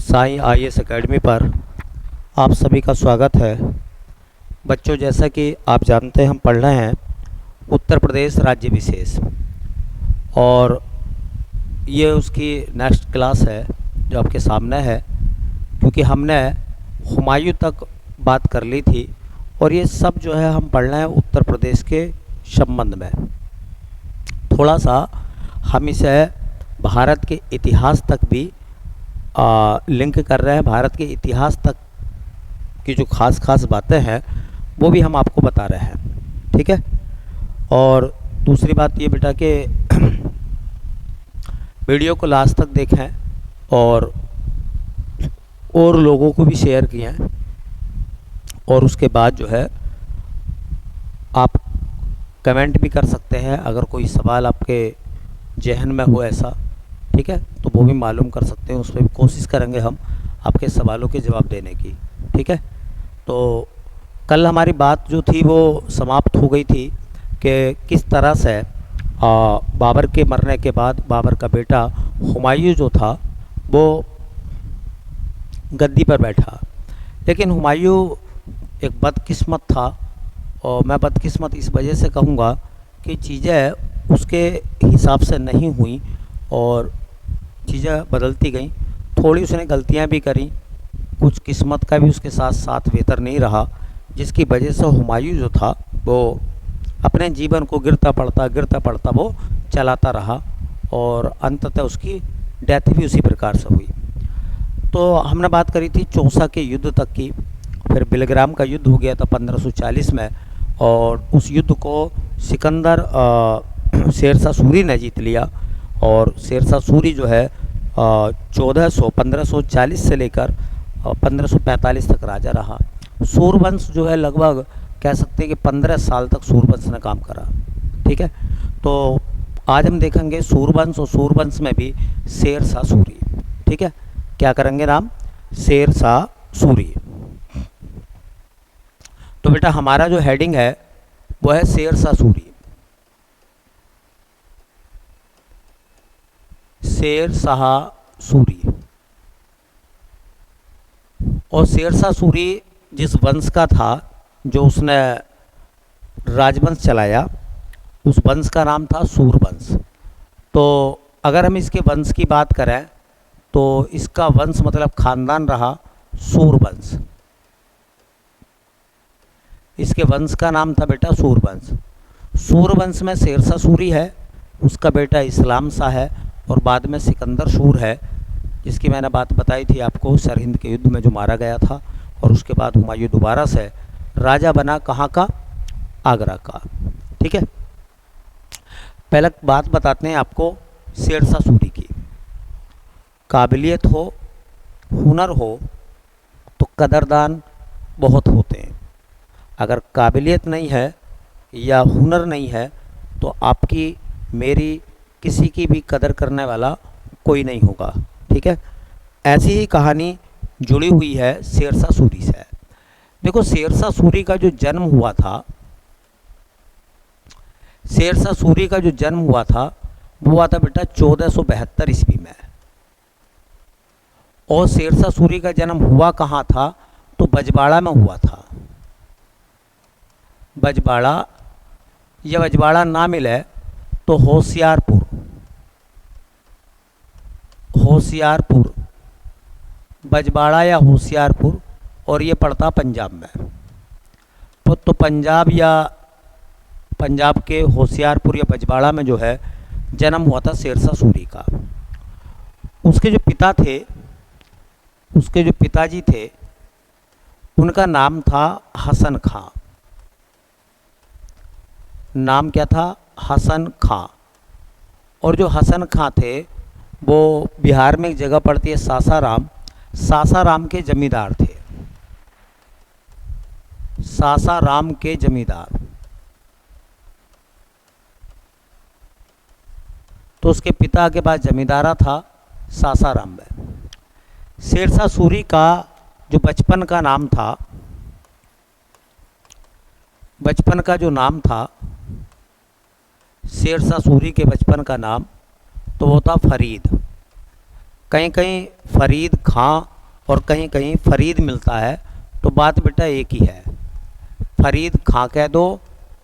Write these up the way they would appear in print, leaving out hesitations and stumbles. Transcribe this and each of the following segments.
Sai IAS academy पर आप सभी का स्वागत है। बच्चों, जैसा कि आप जानते हैं हम पढ़ रहे हैं उत्तर प्रदेश राज्य विशेष, और ये उसकी नेक्स्ट क्लास है जो आपके सामने है, क्योंकि हमने हुमायूं तक बात कर ली थी और ये सब जो है हम पढ़ रहे हैं उत्तर प्रदेश के संबंध में। थोड़ा सा हम इसे भारत के इतिहास तक भी लिंक कर रहे हैं। भारत के इतिहास तक की जो खास बातें हैं वो भी हम आपको बता रहे हैं, ठीक है। और दूसरी बात ये बेटा कि वीडियो को लास्ट तक देखें और लोगों को भी शेयर किए, और उसके बाद जो है आप कमेंट भी कर सकते हैं अगर कोई सवाल आपके जहन में हो ऐसा, ठीक है, तो वो भी मालूम कर सकते हैं। उस पर भी कोशिश करेंगे हम आपके सवालों के जवाब देने की, ठीक है। तो कल हमारी बात जो थी वो समाप्त हो गई थी कि किस तरह से बाबर के मरने के बाद बाबर का बेटा हुमायूं जो था वो गद्दी पर बैठा। लेकिन हुमायूं एक बदकिस्मत था, और मैं बदकिस्मत इस वजह से कहूँगा कि चीज़ें उसके हिसाब से नहीं हुई और चीज़ें बदलती गईं। थोड़ी उसने गलतियां भी करी, कुछ किस्मत का भी उसके साथ साथ बेहतर नहीं रहा, जिसकी वजह से हुमायूं जो था वो अपने जीवन को गिरता पड़ता वो चलाता रहा, और अंततः उसकी डेथ भी उसी प्रकार से हुई। तो हमने बात करी थी चौसा के युद्ध तक की। फिर बिलग्राम का युद्ध हो गया था 1540 में, और उस युद्ध को सिकंदर शेरशाह सूरी ने जीत लिया। और शेरशाह सूरी जो है 1540 से लेकर 1545 तक राजा रहा। सूरवंश जो है लगभग कह सकते हैं कि 15 साल तक सूरवंश ने काम करा, ठीक है। तो आज हम देखेंगे सूरवंश, और सूरवंश में भी शेरशाह सूरी, ठीक है। क्या करेंगे नाम? शेरशाह सूरी। तो बेटा हमारा जो हेडिंग है वो है शेरशाह सूरी। शेरशाह सूरी। और शेरशाह सूरी जिस वंश का था, जो उसने राजवंश चलाया, उस वंश का नाम था सूरवंश। तो अगर हम इसके वंश की बात करें तो इसका वंश मतलब खानदान रहा सूरवंश। इसके वंश का नाम था बेटा सूरवंश। सूरवंश में शेरशाह सूरी है, उसका बेटा इस्लाम शाह है, और बाद में सिकंदर सूर है, जिसकी मैंने बात बताई थी आपको, सरहिंद के युद्ध में जो मारा गया था। और उसके बाद हुमायूं दोबारा से राजा बना, कहाँ का? आगरा का, ठीक है। पहले बात बताते हैं आपको शेरशाह सूरी की। काबिलियत हो, हुनर हो तो कदरदान बहुत होते हैं। अगर काबिलियत नहीं है या हुनर नहीं है तो आपकी मेरी किसी की भी कदर करने वाला कोई नहीं होगा, ठीक है। ऐसी ही कहानी जुड़ी हुई है शेरशाह सूरी से। देखो, शेरशाह सूरी का जो जन्म हुआ था, शेरशाह सूरी का जो जन्म हुआ था वो हुआ था बेटा 1472 ईस्वी में। और शेरशाह सूरी का जन्म हुआ कहाँ था? तो बजवाड़ा में हुआ था। बजवाड़ा, या बजवाड़ा ना मिले तो होशियारपुर, होशियारपुर, बजवाड़ा या होशियारपुर, और ये पड़ता पंजाब में। तो पंजाब या पंजाब के होशियारपुर या बजवाड़ा में जो है जन्म हुआ था शेरशाह सूरी का। उसके जो पिता थे, उसके जो पिताजी थे, उनका नाम था हसन खां। नाम क्या था? हसन खां। और जो हसन खां थे वो बिहार में एक जगह पड़ती है सासाराम, सासाराम के जमींदार थे। सासाराम के जमींदार। तो उसके पिता के पास जमींदारा था सासाराम में। शेरशाह सूरी का जो बचपन का नाम था, बचपन का जो नाम था शेरशाह सूरी के बचपन का नाम तो वो था फरीद। कहीं कहीं फरीद खां और कहीं कहीं फरीद मिलता है, तो बात बेटा एक ही है, फरीद खां कह दो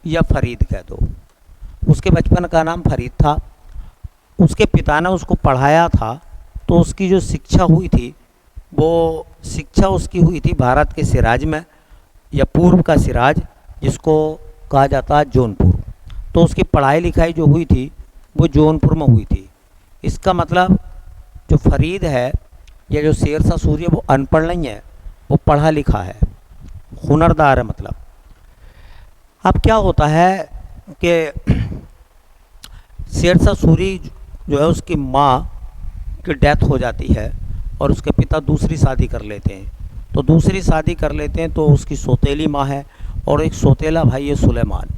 या फरीद कह दो। उसके बचपन का नाम फरीद था, उसके पिता ने उसको पढ़ाया था, तो उसकी जो शिक्षा हुई थी वो शिक्षा उसकी हुई थी भारत के सिराज में, या पूर्व का सिराज जिसको कहा जाता है जौनपुर। तो उसकी पढ़ाई लिखाई जो हुई थी वो जौनपुर में हुई थी। इसका मतलब जो फरीद है या जो शेरशाह सूरी है वो अनपढ़ नहीं है, वो पढ़ा लिखा है, हुनरदार है। मतलब अब क्या होता है कि शेरशाह सूरी जो है उसकी माँ की डेथ हो जाती है और उसके पिता दूसरी शादी कर लेते हैं। तो दूसरी शादी कर लेते हैं तो उसकी सौतेली माँ है और एक सौतेला भाई है सुलेमान।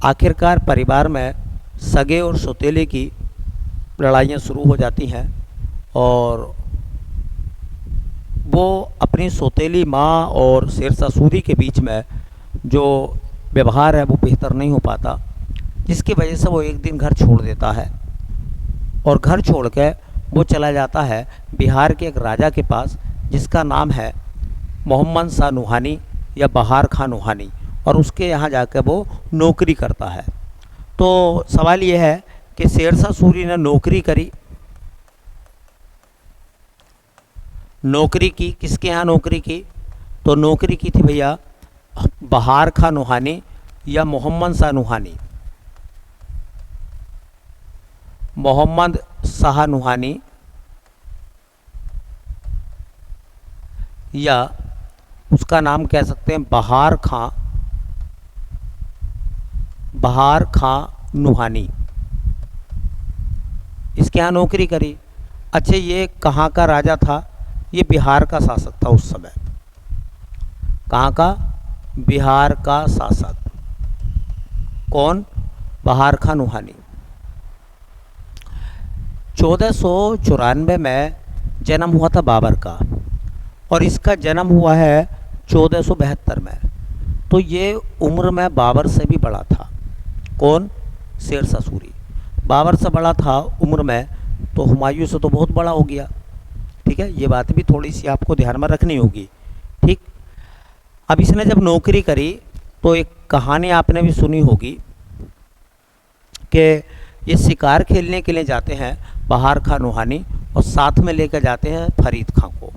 आखिरकार परिवार में सगे और सौतेले की लड़ाइयाँ शुरू हो जाती हैं और वो अपनी सौतेली माँ और शेरशाह सूरी के बीच में जो व्यवहार है वो बेहतर नहीं हो पाता, जिसकी वजह से वो एक दिन घर छोड़ देता है और घर छोड़ के वो चला जाता है बिहार के एक राजा के पास जिसका नाम है मोहम्मद शाह नूहानी या बहार खां नूहानी, और उसके यहाँ जाकर वो नौकरी करता है। तो सवाल ये है कि शेरशाह सूरी ने नौकरी करी, नौकरी की किसके यहाँ नौकरी की? तो नौकरी की थी भैया बहार खां नूहानी या मोहम्मद शाह नूहानी, मोहम्मद शाह नूहानी या उसका नाम कह सकते हैं बहार खां नूहानी, इसके यहाँ नौकरी करी। अच्छा, ये कहाँ का राजा था? ये बिहार का शासक था उस समय। कहाँ का? बिहार का शासक। कौन? बहार खां नूहानी। 1494 में जन्म हुआ था बाबर का और इसका जन्म हुआ है 1472 में। तो ये उम्र में बाबर से भी बड़ा था। कौन? शेरशाह सूरी। बाबर से बड़ा था उम्र में, तो हुमायूं से तो बहुत बड़ा हो गया। ठीक है, ये बात भी थोड़ी सी आपको ध्यान में रखनी होगी। ठीक, अब इसने जब नौकरी करी तो एक कहानी आपने भी सुनी होगी कि ये शिकार खेलने के लिए जाते हैं बहार खां नूहानी और साथ में लेकर जाते हैं फरीद खां को।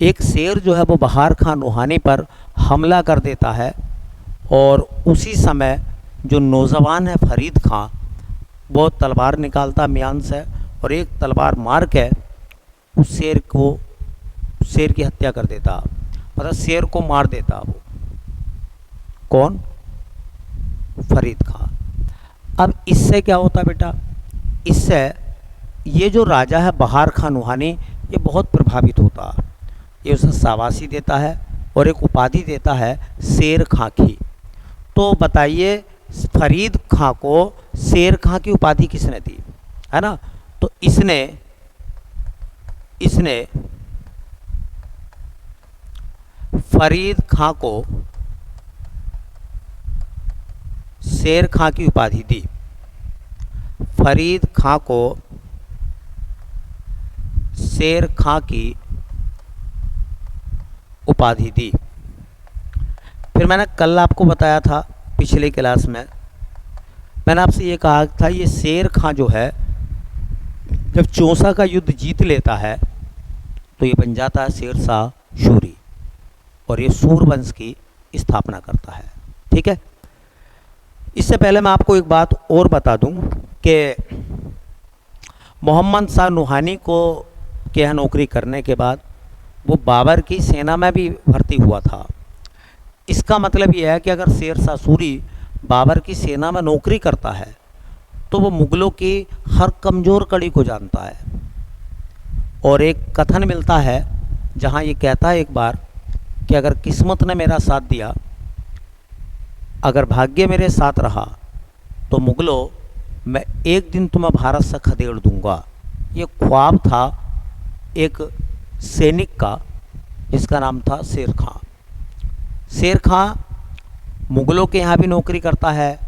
एक शेर जो है वो बहार खां नूहानी पर हमला कर देता है और उसी समय जो नौजवान है फरीद खां वो तलवार निकालता म्यान से और एक तलवार मार के उस शेर की हत्या कर देता, मतलब शेर को मार देता वो। कौन? फरीद खां। अब इससे क्या होता बेटा? इससे ये जो राजा है बहार खां नूहानी ये बहुत प्रभावित होता। ये उसे शाबाशी देता है और एक उपाधि देता है शेर खां की। तो बताइए फरीद खां को शेर खां की उपाधि किसने दी? है ना? तो इसने फरीद खां को शेर खां की उपाधि दी। फरीद खां को शेर खां की उपाधि दी। फिर मैंने कल आपको बताया था पिछले क्लास में, मैंने आपसे ये कहा था ये शेर खां जो है जब चौसा का युद्ध जीत लेता है तो ये बन जाता है शेरशाह सूरी और ये सूरवंश की स्थापना करता है। ठीक है, इससे पहले मैं आपको एक बात और बता दूं कि मोहम्मद शाह नूहानी को के यहाँ नौकरी करने के बाद वो बाबर की सेना में भी भर्ती हुआ था। इसका मतलब यह है कि अगर शेरशाह सूरी बाबर की सेना में नौकरी करता है तो वो मुग़लों की हर कमज़ोर कड़ी को जानता है। और एक कथन मिलता है जहाँ ये कहता है एक बार कि अगर किस्मत ने मेरा साथ दिया, अगर भाग्य मेरे साथ रहा तो मुग़लों मैं एक दिन तुम्हें भारत से खदेड़ दूंगा। ये ख्वाब था एक सैनिक का जिसका नाम था शेर खां। शेर खां मुग़लों के यहाँ भी नौकरी करता है,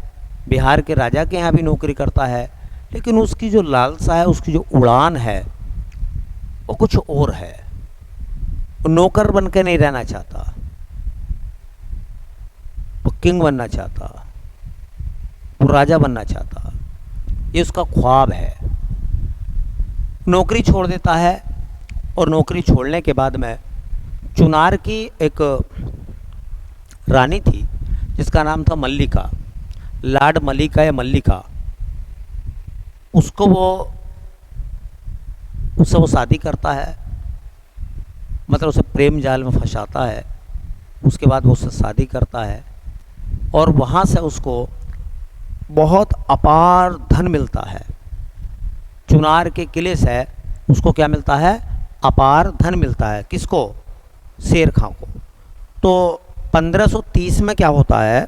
बिहार के राजा के यहाँ भी नौकरी करता है, लेकिन उसकी जो लालसा है, उसकी जो उड़ान है वो कुछ और है। नौकर बन के नहीं रहना चाहता, वो किंग बनना चाहता, वो राजा बनना चाहता, ये उसका ख्वाब है। नौकरी छोड़ देता है और नौकरी छोड़ने के बाद में चुनार की एक रानी थी जिसका नाम था मल्लिका, लाड मल्लिका या मल्लिका। उससे वो शादी करता है, मतलब उसे प्रेम जाल में फंसाता है। उसके बाद वो उससे शादी करता है और वहाँ से उसको बहुत अपार धन मिलता है। चुनार के किले से उसको क्या मिलता है? अपार धन मिलता है। किसको? शेर खां को। तो 1530 में क्या होता है,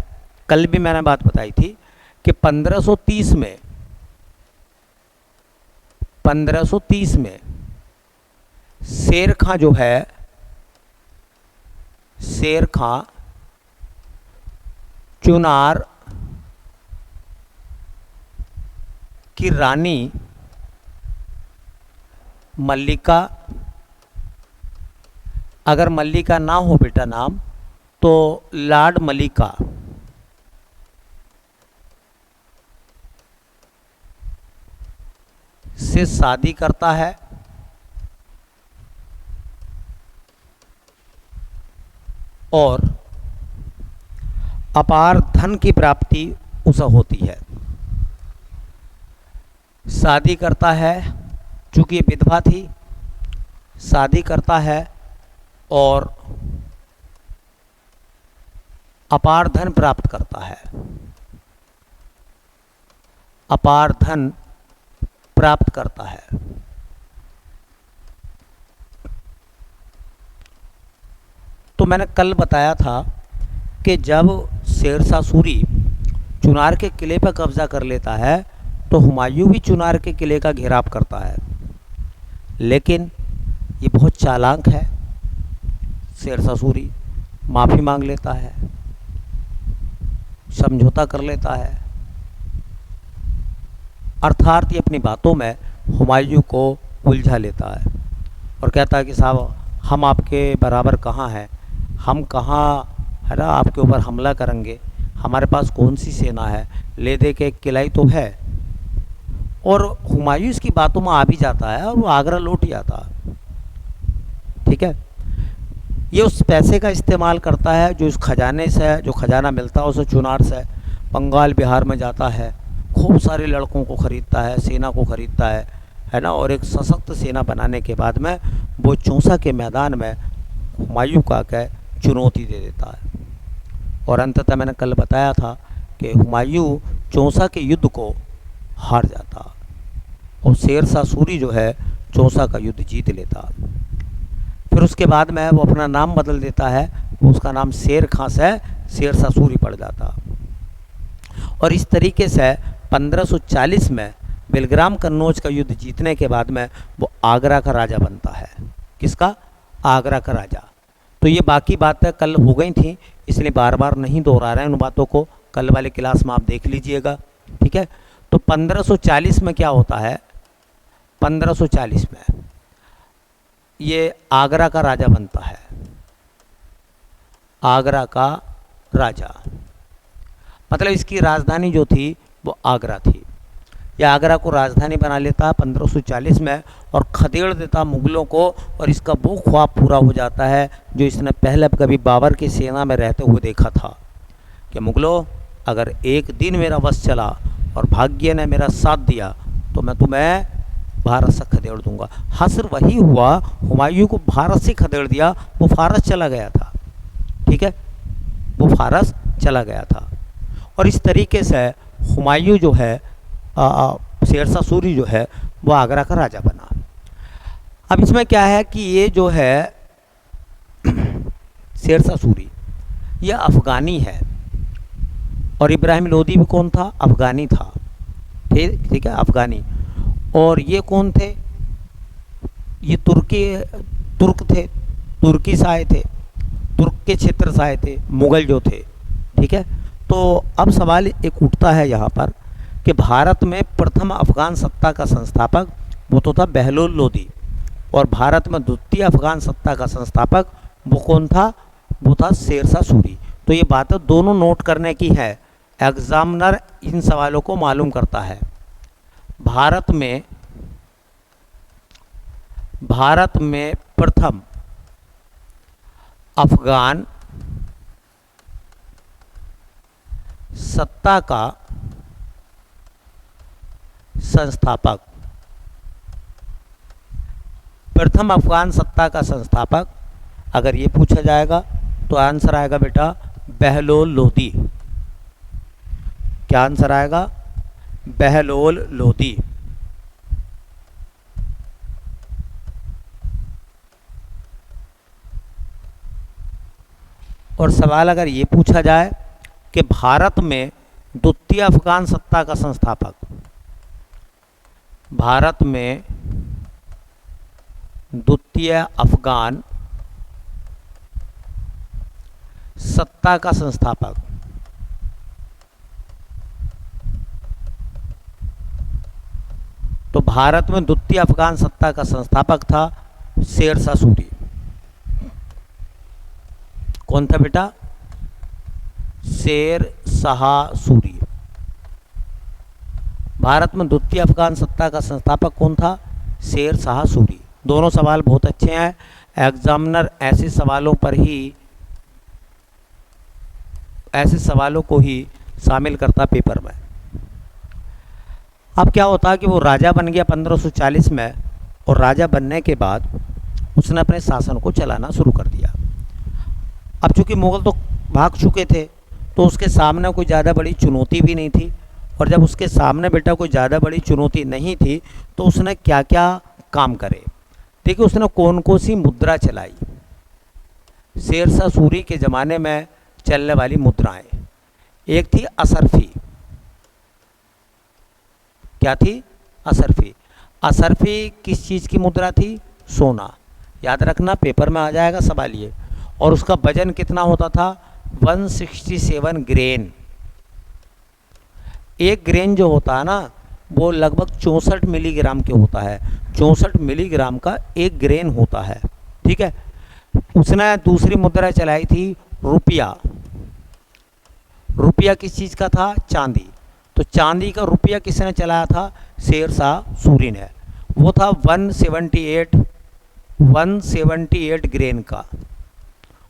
कल भी मैंने बात बताई थी कि 1530 में शेर खां जो है, शेर खां चुनार की रानी मल्लिका, अगर मल्लिका ना हो बेटा नाम, तो लाड मल्लिका से शादी करता है और अपार धन की प्राप्ति उसे होती है। शादी करता है, चूंकि ये विधवा थी, शादी करता है और अपार धन प्राप्त करता है। अपार धन प्राप्त करता है। तो मैंने कल बताया था कि जब शेरशाह सूरी चुनार के किले पर कब्जा कर लेता है तो हुमायूं भी चुनार के किले का घेराव करता है, लेकिन ये बहुत चालाक है। शेरशाह सूरी माफ़ी मांग लेता है, समझौता कर लेता है, अर्थात ये अपनी बातों में हुमायूं को उलझा लेता है और कहता है कि साहब हम आपके बराबर कहाँ हैं, हम कहाँ है ना आपके ऊपर हमला करेंगे, हमारे पास कौन सी सेना है, ले दे के एक किला ही तो है। और हुमायूं इसकी बातों में आ भी जाता है और वो आगरा लौट जाता है। ठीक है, ये उस पैसे का इस्तेमाल करता है जो इस खजाने से, जो खजाना मिलता है उसे चुनार से बंगाल बिहार में जाता है, खूब सारे लड़कों को ख़रीदता है, सेना को ख़रीदता है ना, और एक सशक्त सेना बनाने के बाद में वो चौसा के मैदान में हुमायूं का क्या चुनौती दे देता है। और अंततः मैंने कल बताया था कि हुमायूं चौसा के युद्ध को हार जाता और शेरशाह सूरी जो है चौसा का युद्ध जीत लेता। फिर उसके बाद में वो अपना नाम बदल देता है, उसका नाम शेर खां से शेरशाह सूरी पड़ जाता। और इस तरीके से 1540 में बेलग्राम कन्नौज का युद्ध जीतने के बाद में वो आगरा का राजा बनता है। किसका? आगरा का राजा। तो ये बाकी बातें कल हो गई थी, इसलिए बार बार नहीं दोहरा रहे हैं उन बातों को, कल वाले क्लास में आप देख लीजिएगा। ठीक है, तो 1540 में क्या होता है, 1540 में ये आगरा का राजा बनता है। आगरा का राजा मतलब इसकी राजधानी जो थी वो आगरा थी। यह आगरा को राजधानी बना लेता है 1540 में और खदेड़ देता मुग़लों को, और इसका वो ख्वाब पूरा हो जाता है जो इसने पहले कभी बाबर की सेना में रहते हुए देखा था कि मुग़लों, अगर एक दिन मेरा वश चला और भाग्य ने मेरा साथ दिया तो मैं तुम्हें भारत से खदेड़ दूंगा। हसर वही हुआ, हुमायूं को भारत से खदेड़ दिया, वो फारस चला गया था। ठीक है, वो फारस चला गया था। और इस तरीके से हुमायूं जो है, शेरशाह सूरी जो है, वो आगरा का राजा बना। अब इसमें क्या है कि ये जो है शेरशाह सूरी, यह अफ़गानी है और इब्राहिम लोदी भी कौन था? अफ़गानी था। ठीक है, अफ़गानी। और ये कौन थे? ये तुर्क थे, तुर्की से आए थे, तुर्क के क्षेत्र से आए थे, मुग़ल जो थे। ठीक है, तो अब सवाल एक उठता है यहाँ पर कि भारत में प्रथम अफ़गान सत्ता का संस्थापक वो तो था बहलोल लोदी, और भारत में द्वितीय अफगान सत्ता का संस्थापक वो कौन था? वो था शेरशाह सूरी। तो ये बातें दोनों नोट करने की है, एग्जामिनर इन सवालों को मालूम करता है। भारत में प्रथम अफगान सत्ता का संस्थापक, प्रथम अफगान सत्ता का संस्थापक अगर ये पूछा जाएगा तो आंसर आएगा बेटा बहलोल लोदी। क्या आंसर आएगा? बहलोल लोदी। और सवाल अगर ये पूछा जाए कि भारत में द्वितीय अफगान सत्ता का संस्थापक, भारत में द्वितीय अफगान सत्ता का संस्थापक, तो भारत में द्वितीय अफगान सत्ता का संस्थापक था शेरशाह सूरी। कौन था बेटा? शेरशाह सूरी। भारत में द्वितीय अफगान सत्ता का संस्थापक कौन था? शेरशाह सूरी। दोनों सवाल बहुत अच्छे हैं, एग्जामिनर ऐसे सवालों को ही शामिल करता पेपर में। अब क्या होता कि वो राजा बन गया 1540 में, और राजा बनने के बाद उसने अपने शासन को चलाना शुरू कर दिया। अब चूंकि मुगल तो भाग चुके थे तो उसके सामने कोई ज़्यादा बड़ी चुनौती भी नहीं थी, और जब उसके सामने बेटा कोई ज़्यादा बड़ी चुनौती नहीं थी तो उसने क्या क्या काम करे। देखिए उसने कौन कौन सी मुद्रा चलाई। शेरशाह सूरी के ज़माने में चलने वाली मुद्राएं, एक थी असरफी। क्या थी? असरफी। असरफी किस चीज़ की मुद्रा थी? सोना। याद रखना पेपर में आ जाएगा सवाल ये। और उसका वजन कितना होता था? 167 ग्रेन। एक ग्रेन जो होता है ना वो लगभग 64 मिलीग्राम के होता है। 64 मिलीग्राम का एक ग्रेन होता है। ठीक है। उसने दूसरी मुद्रा चलाई थी रुपया। रुपया किस चीज़ का था? चांदी। तो चांदी का रुपया किसने चलाया था? शेरशाह सूरी ने। वो था 178 ग्रेन का,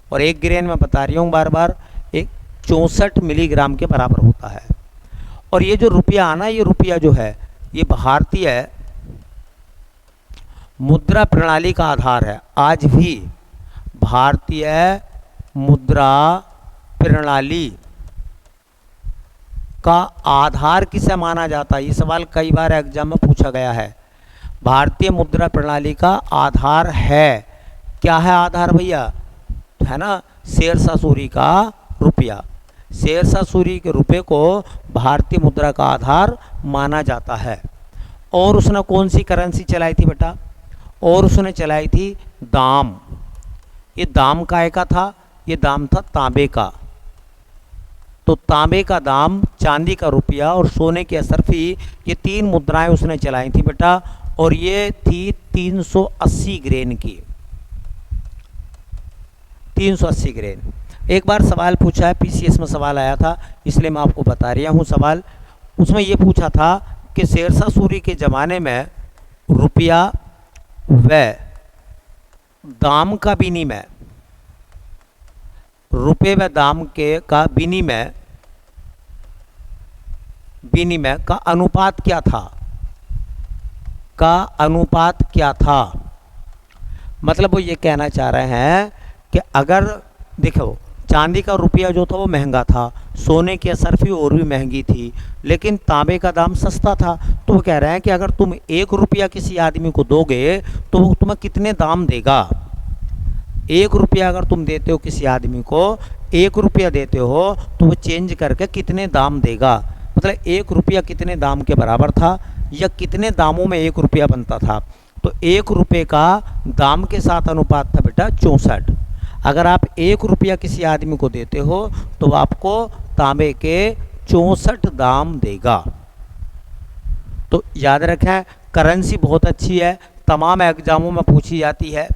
और एक ग्रेन मैं बता रही हूँ बार बार, एक 64 मिलीग्राम के बराबर होता है। और ये जो रुपया आना, ये रुपया जो है ये भारतीय मुद्रा प्रणाली का आधार है। आज भी भारतीय मुद्रा प्रणाली का आधार किसे माना जाता है? ये सवाल कई बार एग्जाम में पूछा गया है। भारतीय मुद्रा प्रणाली का आधार है, क्या है आधार भैया? है ना, शेरशाह सूरी का रुपया। शेरशाह सूरी के रुपये को भारतीय मुद्रा का आधार माना जाता है। और उसने कौन सी करेंसी चलाई थी बेटा? और उसने चलाई थी दाम। ये दाम काय का था? ये दाम था तांबे का। तो तांबे का दाम, चांदी का रुपया और सोने की असरफी, ये तीन मुद्राएं उसने चलाई थी बेटा, और ये थी 380 ग्रेन की। 380 ग्रेन। एक बार सवाल पूछा है, पीसीएस में सवाल आया था, इसलिए मैं आपको बता रहा हूँ सवाल। उसमें ये पूछा था कि शेरशाह सूरी के ज़माने में रुपया व दाम का विनिमय, रुपये व दाम के का विनिमय का अनुपात क्या था? मतलब वो ये कहना चाह रहे हैं कि अगर देखो चांदी का रुपया जो था वो महंगा था, सोने की असरफी और भी महंगी थी, लेकिन तांबे का दाम सस्ता था। तो वो कह रहे हैं कि अगर तुम 1 रुपया किसी आदमी को दोगे तो वो तुम्हें कितने दाम देगा? 1 रुपया अगर तुम देते हो किसी आदमी को, 1 रुपया देते हो तो वो चेंज करके कितने दाम देगा? मतलब 1 रुपया कितने दाम के बराबर था, या कितने दामों में 1 रुपया बनता था? तो 1 रुपये का दाम के साथ अनुपात था बेटा 64। अगर आप 1 रुपया किसी आदमी को देते हो तो आपको तांबे के 64 दाम देगा। तो याद रखें, करेंसी बहुत अच्छी है, तमाम एग्जामों में पूछी जाती है।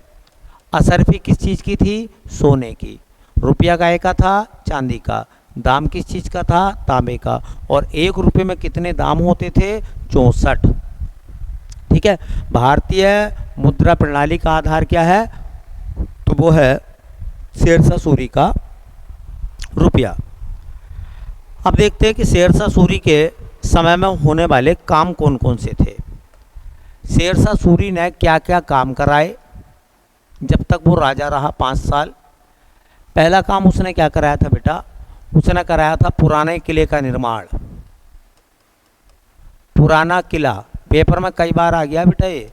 असरफी किस चीज़ की थी? सोने की। रुपया गाय का था? चांदी का। दाम किस चीज़ का था? तांबे का। और 1 रुपये में कितने दाम होते थे? 64। ठीक है। भारतीय मुद्रा प्रणाली का आधार क्या है? तो वो है शेरशाह सूरी का रुपया। अब देखते हैं कि शेरशाह सूरी के समय में होने वाले काम कौन कौन से थे। शेरशाह सूरी ने क्या क्या काम कराए जब तक वो राजा रहा 5 साल। पहला काम उसने क्या कराया था बेटा? उसने कराया था पुराने किले का निर्माण। पुराना किला पेपर में कई बार आ गया बेटा ये।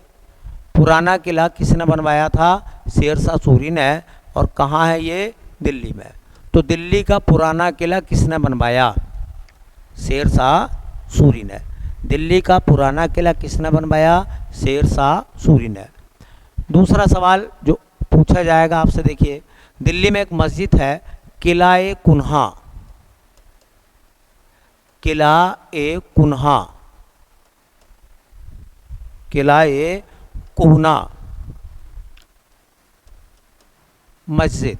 पुराना किला किसने बनवाया था? शेरशाह सूरी ने। और कहाँ है ये? दिल्ली में। तो दिल्ली का पुराना किला किसने बनवाया? शेरशाह सूरी ने। दिल्ली का पुराना किला किसने बनवाया? शेरशाह सूरी ने। दूसरा सवाल जो पूछा जाएगा आपसे, देखिए दिल्ली में एक मस्जिद है किला-ए कुन्हा। किला-ए कुन्हा, किला-ए कुन्हा मस्जिद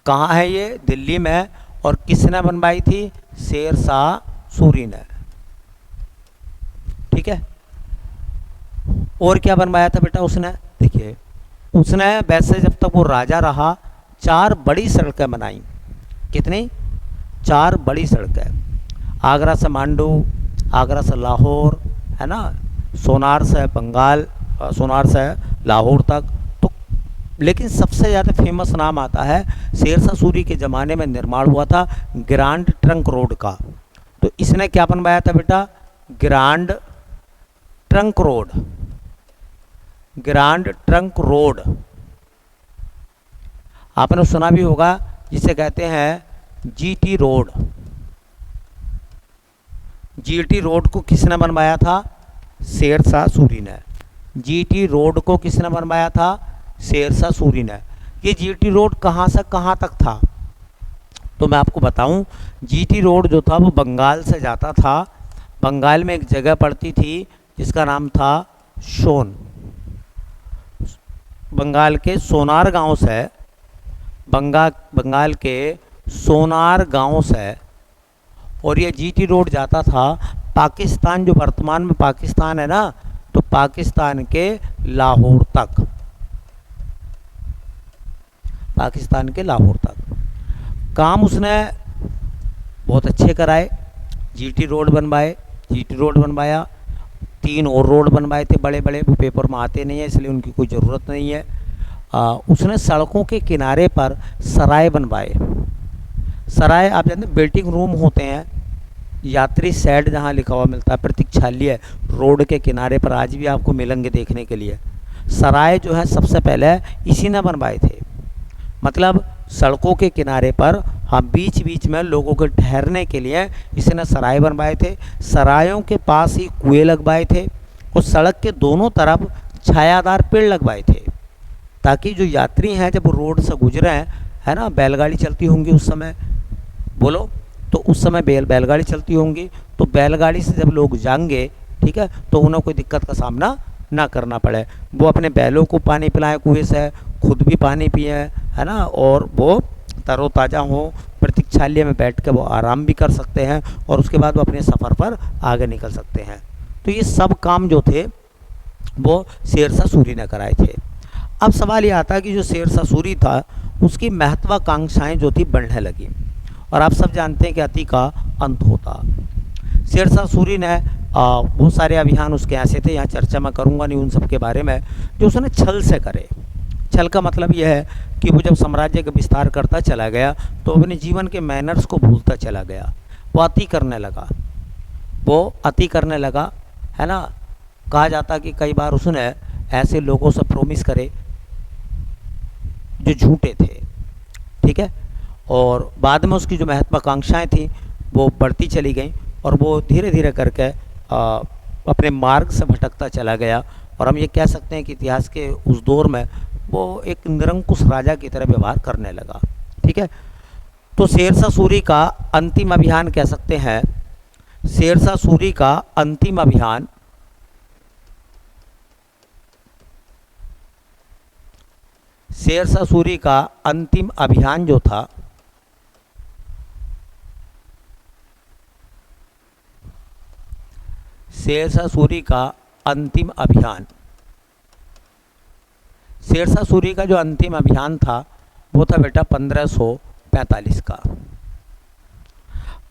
कहाँ है ये? दिल्ली में। और किसने बनवाई थी? शेरशाह सूरी ने। ठीक है। और क्या बनवाया था बेटा उसने? देखिए उसने वैसे जब तक वो राजा रहा 4 बड़ी सड़कें बनाई। कितनी? 4 बड़ी सड़कें। आगरा से मांडू, आगरा से लाहौर, है ना, सोनार से बंगाल, सोनार से लाहौर तक। तो लेकिन सबसे ज़्यादा फेमस नाम आता है शेरशाह सूरी के ज़माने में निर्माण हुआ था ग्रांड ट्रंक रोड का। तो इसने क्या बनवाया था बेटा? Grand trunk road. Grand trunk road आपने सुना भी होगा, जिसे कहते हैं जीटी रोड। जीटी रोड को किसने बनवाया था? शेरशाह सूरी ने। जीटी रोड को किसने बनवाया था? शेरशाह सूरी ने। ये जीटी रोड कहाँ से कहाँ तक था? तो मैं आपको बताऊं, जीटी रोड जो था वो बंगाल से जाता था। बंगाल में एक जगह पड़ती थी जिसका नाम था सोन। बंगाल के सोनार गांव से, बंगाल के सोनार गांव से, और ये जीटी रोड जाता था पाकिस्तान, जो वर्तमान में पाकिस्तान है ना, तो पाकिस्तान के लाहौर तक। पाकिस्तान के लाहौर तक काम उसने बहुत अच्छे कराए। जीटी रोड बनवाए, जीटी रोड बनवाया। 3 और रोड बनवाए थे बड़े बड़े, वो पेपर में आते नहीं है इसलिए उनकी कोई ज़रूरत नहीं है। उसने सड़कों के किनारे पर सराय बनवाए। सराय आप जानते हैं वेटिंग रूम होते हैं, यात्री शेड जहाँ लिखा हुआ मिलता है, प्रतीक्षालय रोड के किनारे पर आज भी आपको मिलेंगे देखने के लिए। सराय जो है सबसे पहले इसी ने बनवाए थे। मतलब सड़कों के किनारे पर हम बीच बीच में लोगों के ठहरने के लिए इसने सराय बनवाए थे। सरायों के पास ही कुएं लगवाए थे और सड़क के दोनों तरफ छायादार पेड़ लगवाए थे, ताकि जो यात्री हैं जब रोड से गुजरे हैं, है ना, बैलगाड़ी चलती होंगी उस समय, बोलो, तो उस समय बैलगाड़ी चलती होंगी, तो बैलगाड़ी से जब लोग जाएंगे, ठीक है, तो उन्हें कोई दिक्कत का सामना ना करना पड़े। वो अपने बैलों को पानी पिलाएं कुएं से, खुद भी पानी पिए, है ना, और वो तरोताज़ा हो, प्रतीक्षालय में बैठ कर वो आराम भी कर सकते हैं और उसके बाद वो अपने सफ़र पर आगे निकल सकते हैं। तो ये सब काम जो थे वो शेरशाह सूरी ने कराए थे। अब सवाल ये आता है कि जो शेरशाह सूरी था उसकी महत्वाकांक्षाएं जो थी बढ़ने लगी, और आप सब जानते हैं कि अति का अंत होता। शेरशाह सूरी ने बहुत सारे अभियान उसके ऐसे थे, यहाँ चर्चा मैं करूँगा नहीं उन सब के बारे में, जो उसने छल से करे। छल का मतलब यह है कि वो जब साम्राज्य का विस्तार करता चला गया तो अपने जीवन के मैनर्स को भूलता चला गया। वो अति करने लगा, वो अति करने लगा, है ना। कहा जाता कि कई बार उसने ऐसे लोगों से प्रोमिस करे जो झूठे थे, ठीक है, और बाद में उसकी जो महत्वाकांक्षाएं थी वो बढ़ती चली गई और वो धीरे धीरे करके अपने मार्ग से भटकता चला गया। और हम ये कह सकते हैं कि इतिहास के उस दौर में वो एक निरंकुश राजा की तरह व्यवहार करने लगा, ठीक है। तो शेरशाह सूरी का अंतिम अभियान कह सकते हैं, शेरशाह सूरी का अंतिम अभियान शेरशाह सूरी का अंतिम अभियान जो था, शेरशाह सूरी का अंतिम अभियान, शेरशाह सूरी का जो अंतिम अभियान था वो था बेटा 1545 का।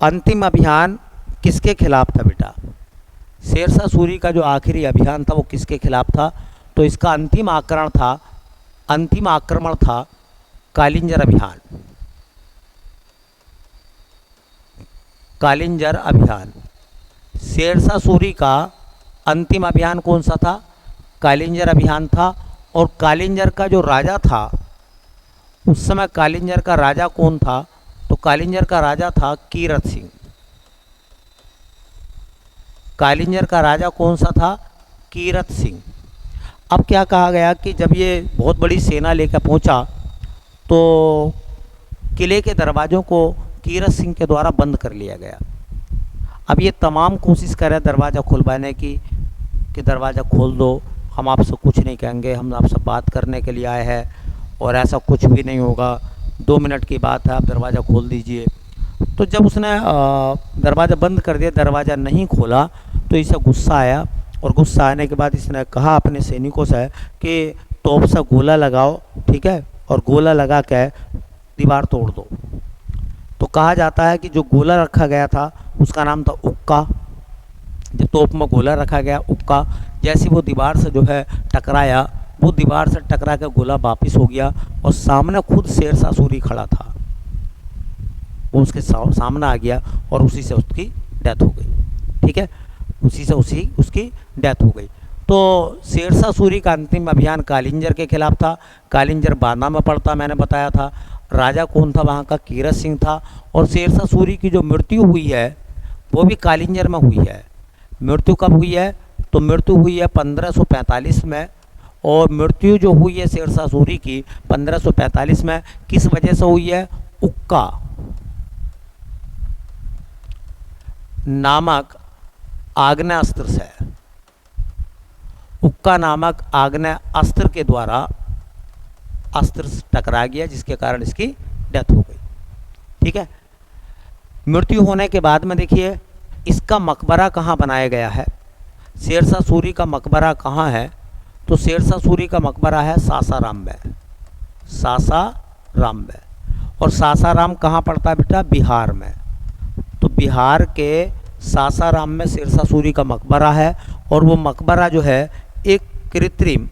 अंतिम अभियान किसके खिलाफ था बेटा? शेरशाह सूरी का जो आखिरी अभियान था वो किसके खिलाफ था? तो इसका अंतिम आक्रमण था कालिंजर अभियान। कालिंजर अभियान। शेरशाह सूरी का अंतिम अभियान कौन सा था? कालिंजर अभियान था। और कालिंजर का जो राजा था, उस समय कालिंजर का राजा कौन था? तो कालिंजर का राजा था कीरत सिंह। कालिंजर का राजा कौन सा था? कीरत सिंह। अब क्या कहा गया कि जब ये बहुत बड़ी सेना लेकर पहुंचा तो किले के दरवाज़ों को कीरत सिंह के द्वारा बंद कर लिया गया। अब ये तमाम कोशिश कर रहे दरवाज़ा खुलवाने की कि दरवाज़ा खोल दो, हम आपसे कुछ नहीं कहेंगे, हम आपसे बात करने के लिए आए हैं और ऐसा कुछ भी नहीं होगा, 2 मिनट की बात है, आप दरवाज़ा खोल दीजिए। तो जब उसने दरवाज़ा बंद कर दिया, दरवाज़ा नहीं खोला, तो इसे गुस्सा आया और गुस्सा आने के बाद इसने कहा अपने सैनिकों से कि तोप से गोला लगाओ, ठीक है, और गोला लगा के दीवार तोड़ दो। तो कहा जाता है कि जो गोला रखा गया था उसका नाम था उक्का। जब तोप में गोला रखा गया उक्का, जैसे वो दीवार से जो है टकराया, वो दीवार से टकरा कर गोला वापिस हो गया और सामने खुद शेरशाह सूरी खड़ा था, वो उसके सामने आ गया और उसी से उसकी डेथ हो गई। ठीक है, उसी से उसकी डेथ हो गई। तो शेरशाह सूरी का अंतिम अभियान कालिंजर के खिलाफ था। कालिंजर बांदा में पड़ता, मैंने बताया था। राजा कौन था वहाँ का? कीरत सिंह था। और शेरशाह सूरी की जो मृत्यु हुई है वो भी कालिंजर में हुई है। मृत्यु कब हुई है? तो मृत्यु हुई है 1545 में। और मृत्यु जो हुई है शेरशाह सूरी की 1545 में, किस वजह से हुई है? उक्का नामक आग्नेयास्त्र से। उक्का नामक आग्नेयास्त्र के द्वारा अस्त्र टकरा गया, जिसके कारण इसकी डेथ हो गई। ठीक है, मृत्यु होने के बाद में देखिए इसका मकबरा कहाँ बनाया गया है? शेरशाह सूरी का मकबरा कहाँ है? तो शेरशाह सूरी का मकबरा है सासाराम में। सासाराम में। और सासाराम कहाँ पड़ता है बेटा? बिहार में। तो बिहार के सासाराम में शेरशाह सूरी का मकबरा है। और वो मकबरा जो है एक कृत्रिम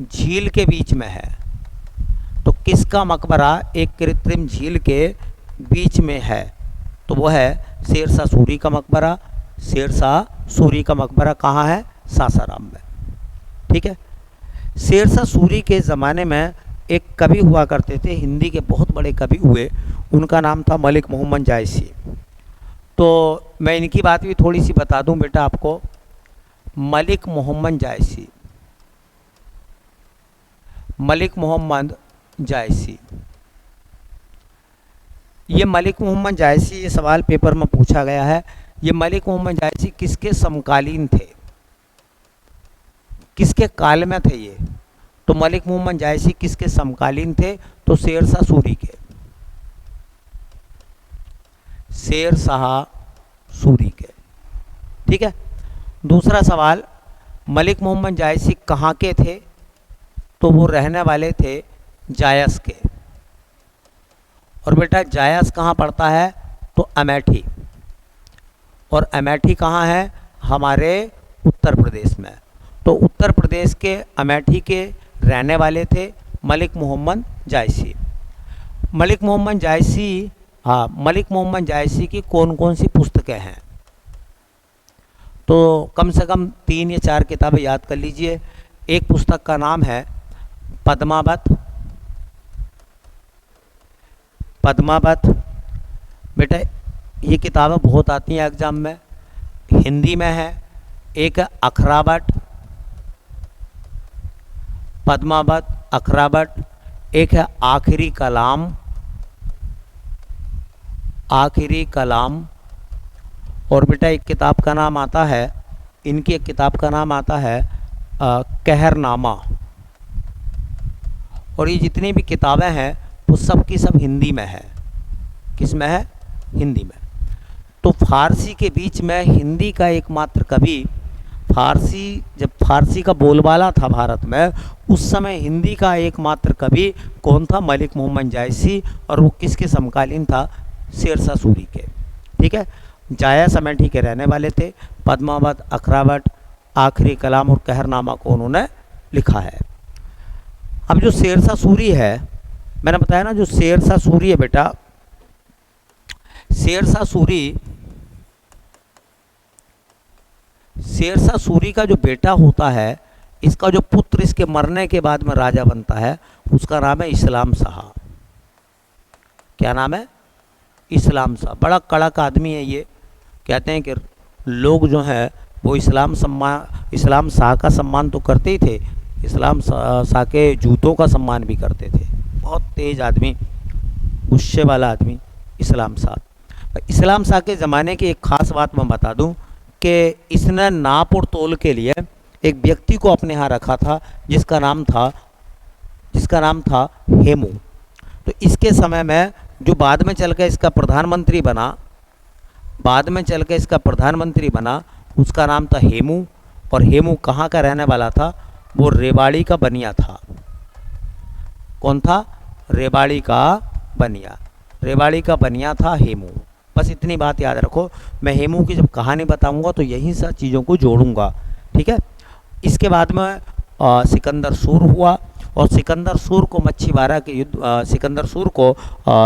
झील के बीच में है। तो किसका मकबरा एक कृत्रिम झील के बीच में है? तो वो है शेरशाह सूरी का मकबरा। शेरशाह सूरी का मकबरा कहाँ है? सासाराम में। ठीक है, शेरशाह सूरी के ज़माने में एक कवि हुआ करते थे, हिंदी के बहुत बड़े कवि हुए, उनका नाम था मलिक मोहम्मद जायसी। तो मैं इनकी बात भी थोड़ी सी बता दूं बेटा आपको। मलिक मोहम्मद जायसी, मलिक मोहम्मद जायसी, ये मलिक मोहम्मद जायसी, ये सवाल पेपर में पूछा गया है। ये मलिक मोहम्मद जायसी किसके समकालीन थे? किसके काल में थे ये? तो मलिक मोहम्मद जायसी किसके समकालीन थे? तो शेरशाह सूरी के। शेरशाह सूरी के। ठीक है, दूसरा सवाल, मलिक मोहम्मद जायसी कहाँ के थे? तो वो रहने वाले थे जायस के। और बेटा जायस कहाँ पड़ता है? तो अमेठी। और अमेठी कहाँ है? हमारे उत्तर प्रदेश में। तो उत्तर प्रदेश के अमेठी के रहने वाले थे मलिक मोहम्मद जायसी। मलिक मोहम्मद जायसी, हाँ, मलिक मोहम्मद जायसी की कौन कौन सी पुस्तकें हैं? तो कम से कम 3 या 4 किताबें याद कर लीजिए। एक पुस्तक का नाम है पद्मावत। पद्मावत बेटा ये किताबें बहुत आती हैं एग्जाम में, हिंदी में है। एक अखरावट, पद्मावत, अखरावट। एक है आखिरी कलाम, आखिरी कलाम। और बेटा एक किताब का नाम आता है इनकी एक किताब का नाम आता है कहरनामा। और ये जितनी भी किताबें हैं वो सब की सब हिंदी में है। किस में है? हिंदी में। तो फारसी के बीच में हिंदी का एकमात्र कवि, जब फारसी का बोलबाला था भारत में, उस समय हिंदी का एकमात्र कवि कौन था? मलिक मोहम्मद जायसी। और वो किसके समकालीन था? शेरशाह सूरी के। ठीक है, जायस अमेठी के रहने वाले थे। पद्मावत, अखरावट, आखिरी कलाम और कहरनामा को उन्होंने लिखा है। अब जो शेरशाह सूरी है, मैंने बताया ना, जो शेरशाह सूरी है बेटा, शेरशाह सूरी का जो बेटा होता है, इसका जो पुत्र इसके मरने के बाद में राजा बनता है, उसका नाम है इस्लाम शाह। क्या नाम है? इस्लाम शाह। बड़ा कड़क आदमी है ये। कहते हैं कि लोग जो हैं वो इस्लाम शाह का सम्मान तो करते ही थे, इस्लाम शाह के जूतों का सम्मान भी करते थे। बहुत तेज आदमी, गुस्से वाला आदमी इस्लाम शाह। इस्लाम शाह के ज़माने की एक ख़ास बात मैं बता दूं कि इसने नाप और तोल के लिए एक व्यक्ति को अपने यहाँ रखा था जिसका नाम था हेमू। तो इसके समय में जो बाद में चल के इसका प्रधानमंत्री बना, उसका नाम था हेमू। और हेमू कहाँ का रहने वाला था? वो रेवाड़ी का बनिया था। कौन था? रेवाड़ी का बनिया था हेमू। बस इतनी बात याद रखो। मैं हेमू की जब कहानी बताऊंगा तो यही सब चीज़ों को जोड़ूंगा। ठीक है। इसके बाद में सिकंदर सूर हुआ, और सिकंदर सूर को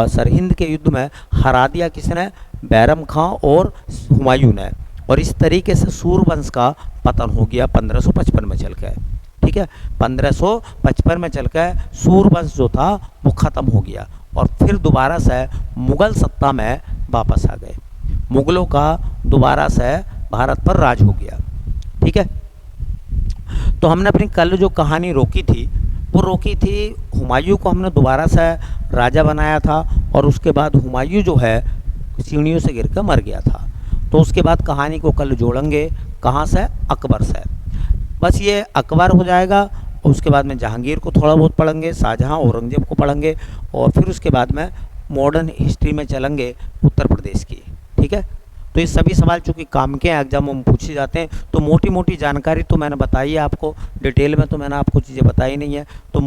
सरहिंद के युद्ध में हरा दिया किसने? बैरम खां और हुमायूं ने। और इस तरीके से सूर वंश का पतन हो गया 1555 में चल के। ठीक है, 1555 में चल के सूर वंश जो था वो ख़त्म हो गया, और फिर दोबारा से मुग़ल सत्ता में वापस आ गए। मुग़लों का दोबारा से भारत पर राज हो गया। ठीक है, तो हमने अपनी कल जो कहानी रोकी थी हुमायूं को हमने दोबारा से राजा बनाया था, और उसके बाद हुमायूं जो है सीढ़ियों से गिर कर मर गया था। तो उसके बाद कहानी को कल जोड़ेंगे। कहाँ से? अकबर से। बस ये अकबर हो जाएगा, और उसके बाद में जहांगीर को थोड़ा बहुत पढ़ेंगे, शाहजहां, औरंगजेब को पढ़ेंगे, और फिर उसके बाद में मॉडर्न हिस्ट्री में चलेंगे उत्तर प्रदेश की। ठीक है, तो ये सभी सवाल चूँकि काम के एग्जाम में पूछे जाते हैं, तो मोटी मोटी जानकारी तो मैंने बताई है आपको, डिटेल में तो मैंने आपको चीज़ें बताई नहीं है। तो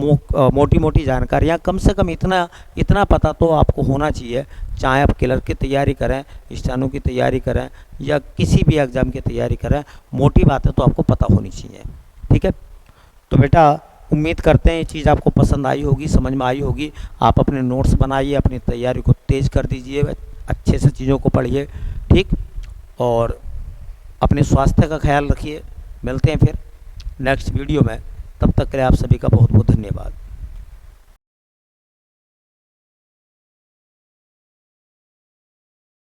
मोटी मोटी जानकारियाँ, कम से कम इतना पता तो आपको होना चाहिए, चाहे आप क्लर्क की तैयारी करें, स्टेनो की तैयारी करें, या किसी भी एग्ज़ाम की तैयारी करें, मोटी बातें तो आपको पता होनी चाहिए। ठीक है, तो बेटा उम्मीद करते हैं ये चीज़ आपको पसंद आई होगी, समझ में आई होगी। आप अपने नोट्स बनाइए, अपनी तैयारी को तेज़ कर दीजिए, अच्छे से चीज़ों को पढ़िए। ठीक, और अपने स्वास्थ्य का ख्याल रखिए। मिलते हैं फिर नेक्स्ट वीडियो में, तब तक के लिए आप सभी का बहुत बहुत धन्यवाद।